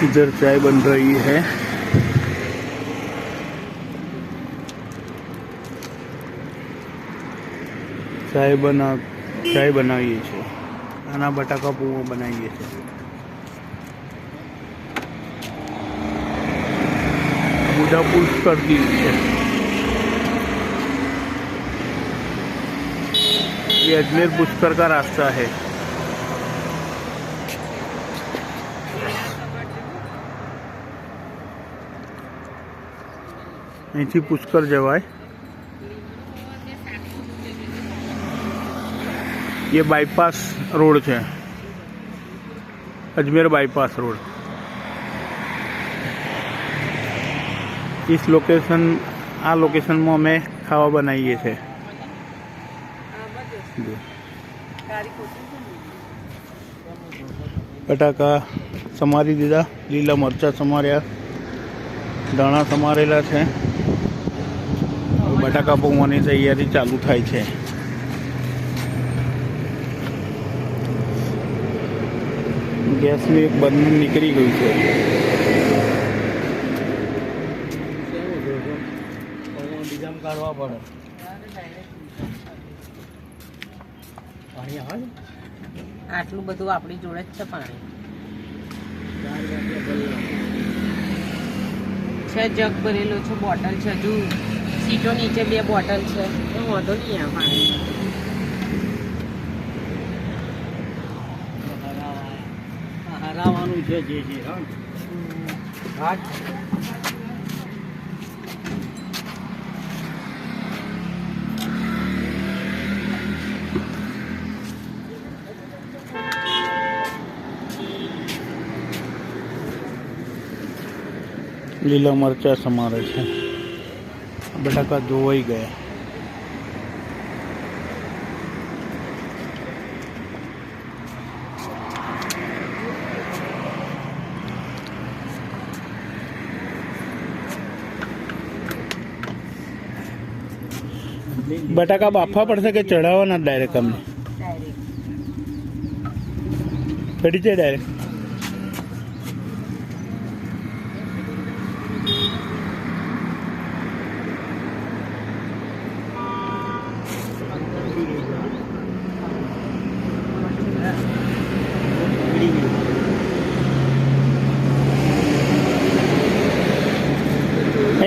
इधर चाय बन रही है। चाय बनाવીએ છીએ। આના બટાકા પૌવા બનાવીએ છીએ। पूजा पुश कर दी है। ये अजमेर पुष्कर का रास्ता है। અહીંથી પુષ્કર જવાય। ये बाईपास रोड है, अजमेर बाईपास रोड। इस लोकेशन आ लोकेशन में अमे खावा बनावीए छे। बटाका समारी दीधा, लीला मरचा समार्या, दाणा समारेला छे। बटाका पौवानी तैयारी चालू थाय छे। गैस में एक बर्नर निकली गई है। આટલું બધું આપણી જોડે જ છે પાણી છે, જગ ભરેલો છે, બોટલ છે, હજુ સીટો નીચે 2 બોટલ છે, વાંધો નહીં આ પાણી હરાવાનું છે જે લીલા મરચા સમારે છે। બટાકા ધોવાઈ ગયા। बटाका बाफा पड़ता के चढ़ावाना डायरेक्ट अमने चढ़ी जाए डायरेक्ट।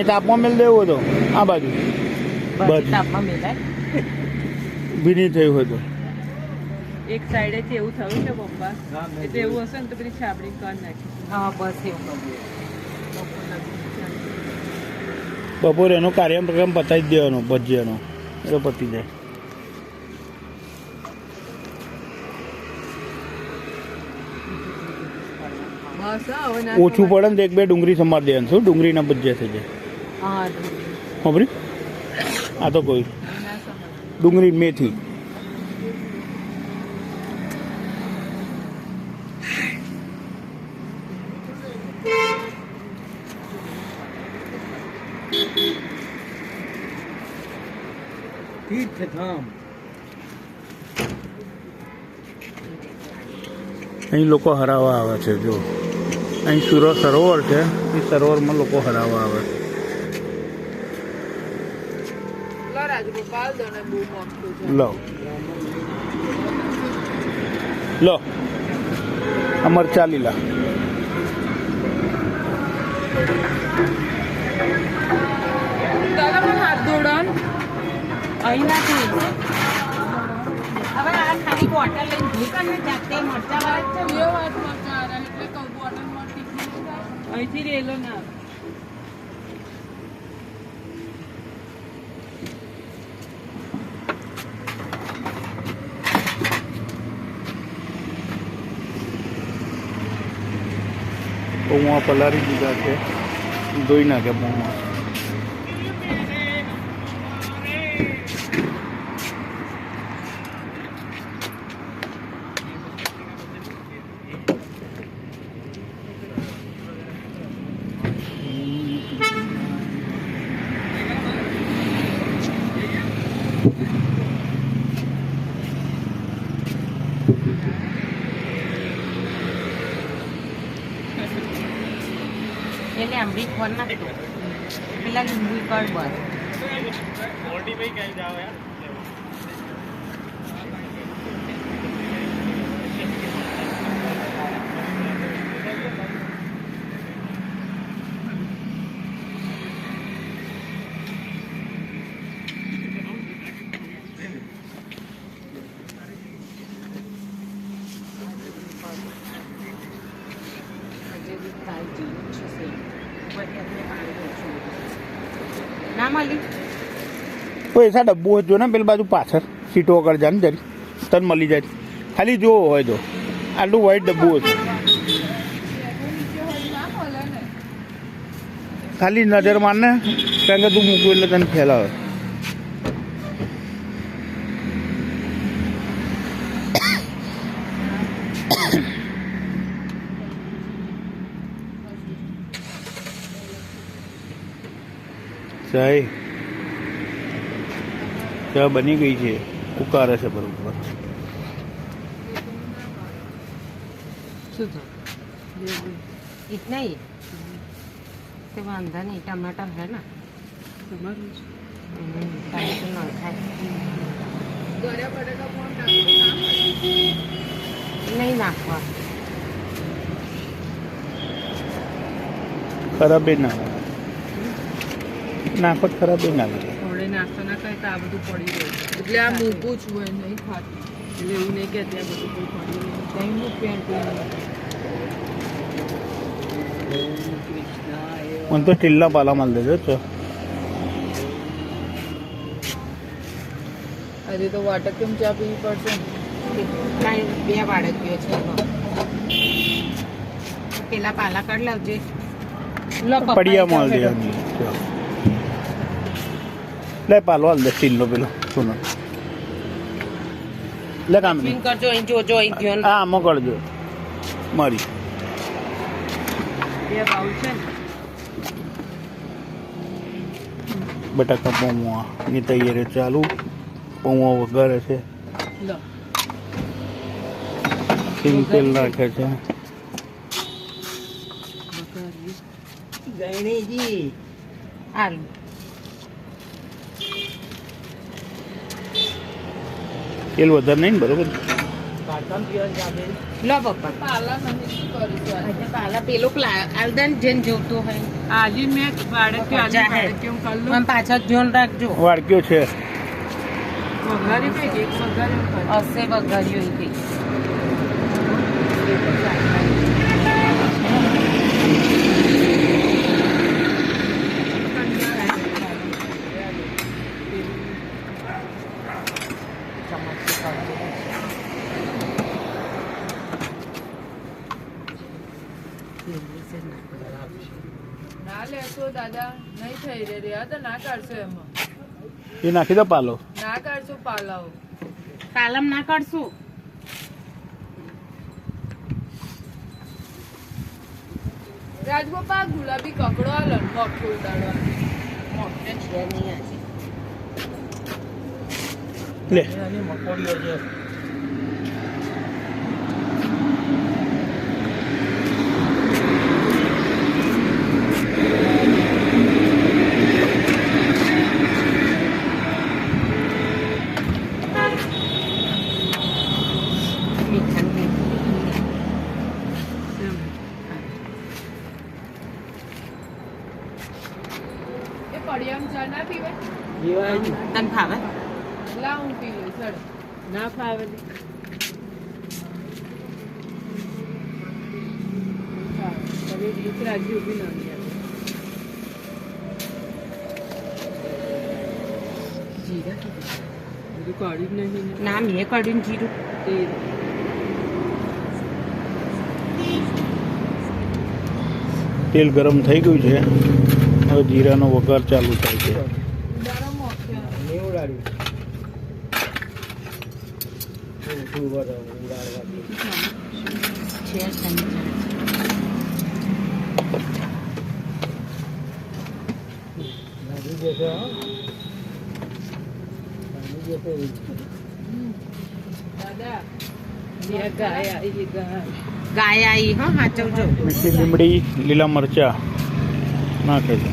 तापमान मिल दे तो आ बाजू ભીની થયું હતું। એક સાઈડે થી એવું થયું છે પપ્પા, એટલે એવું હશે ને તો પેલી છાબડી કરી નાખી। હા બસ એવું બપોરે એનો કાર્યક્રમ પતાવી જ દેવાનો ભજીયાનો, એટલે પતી જાય। ઓછું પડે ને 1-2 ડુંગળી સમાર દેવાનું। શું ડુંગળીના ભજીયા થઈ જાય। ખબરી આ તો કોઈ ડુંગળી મેથી ઠીક છે થામ। અહીં લોકો હરાવા આવે છે। જો અહીં સરોવર છે, એ સરોવરમાં લોકો હરાવા આવે છે। लो लो मरचा लीला હાથ દોડન અહીં નાખી। હવે આ ખાલી બોટલ લઈને ભૂકાને જાતે મરચા વાળા છે, બે વાત મરચા વાળા એટલે કહું બોટલ મળતી અહીંથી રેલો ના પૌવા પલાળી દીધા છે, ધોઈ નાખે પૌવા। એટલે આંબી ખોર નાખતો પેલા લીંબુ કર બસ ના મળી પૈસા ડબ્બુ હોય જો ને પેલી બાજુ પાછળ સીટો આગળ જાય ને જરી તને મળી જાય ખાલી જોવો હોય તો આટલું વ્હાઈટ ડબ્બુ હતું ખાલી નજર માર ને કારણ કે તું મૂકું એટલે તને ખ્યાલ આવે ચાય ચા બની ગઈ છે ઉકાળે છે બરોબર શું થયું इतना ही तो वांधा नहीं टमाटर है ना नहीं नाखवा ખરાબ ના નાખો ખરાબ ના લાગે થોડે નાસ્તો ના કરે તો આ બધું પડી ગયું એટલે આ મૂકું છું એ નહીં ખાતું એટલે એવું નહીં કે ત્યાં બધું કોઈ પડી ગયું નહીં મૂક્યું મને તો સ્ટીલના પાલા માલ દેજો છો અરે તો વાટક કેમ ચા પીવી પડશે કાંઈ બે બાળકીઓ છે પેલા પાલા કાઢ લાવજે પડિયા માલ દે લે પાલો હાલ દે સ્ટીલનો પેલો સોનો લે કામ નહીં કરજો અહીં જોજો અહીં ધ્યાન હા આમાં કરજો મારી બે બાઉલ છે ને બટાકા પૌવા ની તૈયારી ચાલુ પૌવા વઘારે છે લો સિંગ નાખે છે ગણેશજી આલુ તેલ વધારે નહીં ને બરોબર લો પપ્પા પાલા નથી શું કરીશું પાલા પેલો આલદન જેન જોતો હોય આજે મેં બાળક પાછળ ધ્યાન રાખજો વાડક્યો છે વઘારી કઈ એક વઘારી હશે વઘારી કઈ ના લેશો દાદા નહીં થઈ રે રહ્યા તો ના કાઢશો એમાં એ નાખી દો પાલો ના કાઢશો પાલાઓ કાલમ ના કરશું રાજગોપાલ ગુલાબી કકડો આલો મોખી ઉડાડવા મોટે છે નહીં આજે લે મકોડીઓ છે એ પડિયામાં ચા ના પીવે જીવાજી તને ફાવે લાવ હું પી લઉં ચડ ના ફાવે હવે રીત રાખી ઉભી નથી જીરા બધું કાઢ્યું જ નહીં ને ના મેં કાઢ્યું ને જીરું તે તેલ ગરમ થઈ ગયું છે હવે જીરાનો વઘાર ચાલુ થાય છે ઉડાડો મોખ્યા નેવડાડ્યું ઉડાડવા છે સંજા લાગી જશે હા લાગી જશે દાદા જે ગાય આવી ગાય ગાય આવી હા હાચવજો મીઠી લીમડી લીલા મરચા નાખે છે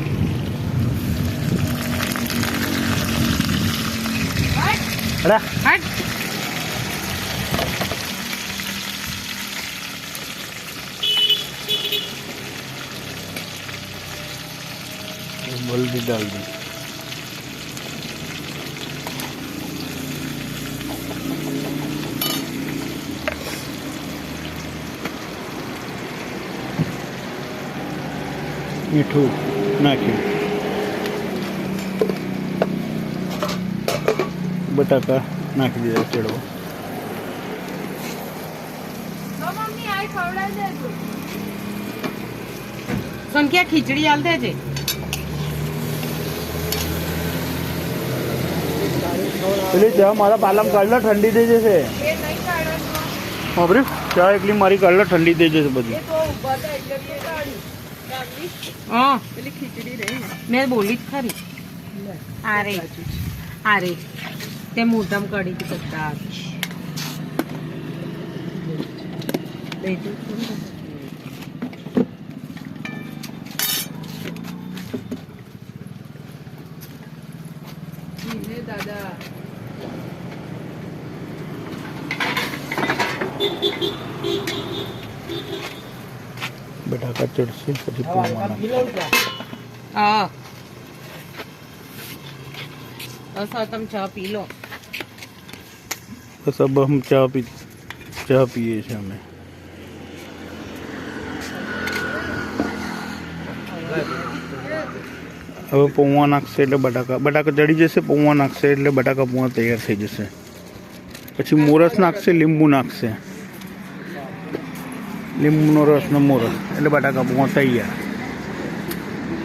અડા હટ हल्दी डाल दी मीठू नाखी बटाका नाखी दीधा चढ़वा તો મમ્મી આ ખવડાવી દેજો સંખ્યા ખીચડી હાલ દેજે એટલે ચા મારા પાલમ કાઢલા ઠંડી થઈ જશે એ નહીં કાઢવાનું ખબર ચા એકલી મારી કાઢલા ઠંડી થઈ જશે બધી એ તો ઊભા હતા એટલે મેં કાઢી હા પેલી ખીચડી રહી ને મેં બોલી જ ખરી અરે તે મોઢામ કડી હતી કરતા ને દાદા બટાકા ચડશે પછી પૌવા હા બસ હવે તમે ચા પી લો બસ अब हम ચા પીએ છીએ અમે હવે પૌવા નાખશે એટલે બટાકા ચડી જશે પૌવા નાખશે એટલે બટાકા પૌવા તૈયાર થઈ જશે પછી મોરસ નાખશે લીંબુ નાખશે લીંબુનો રસ ને મોરસ એટલે બટાકા પૌવા તૈયાર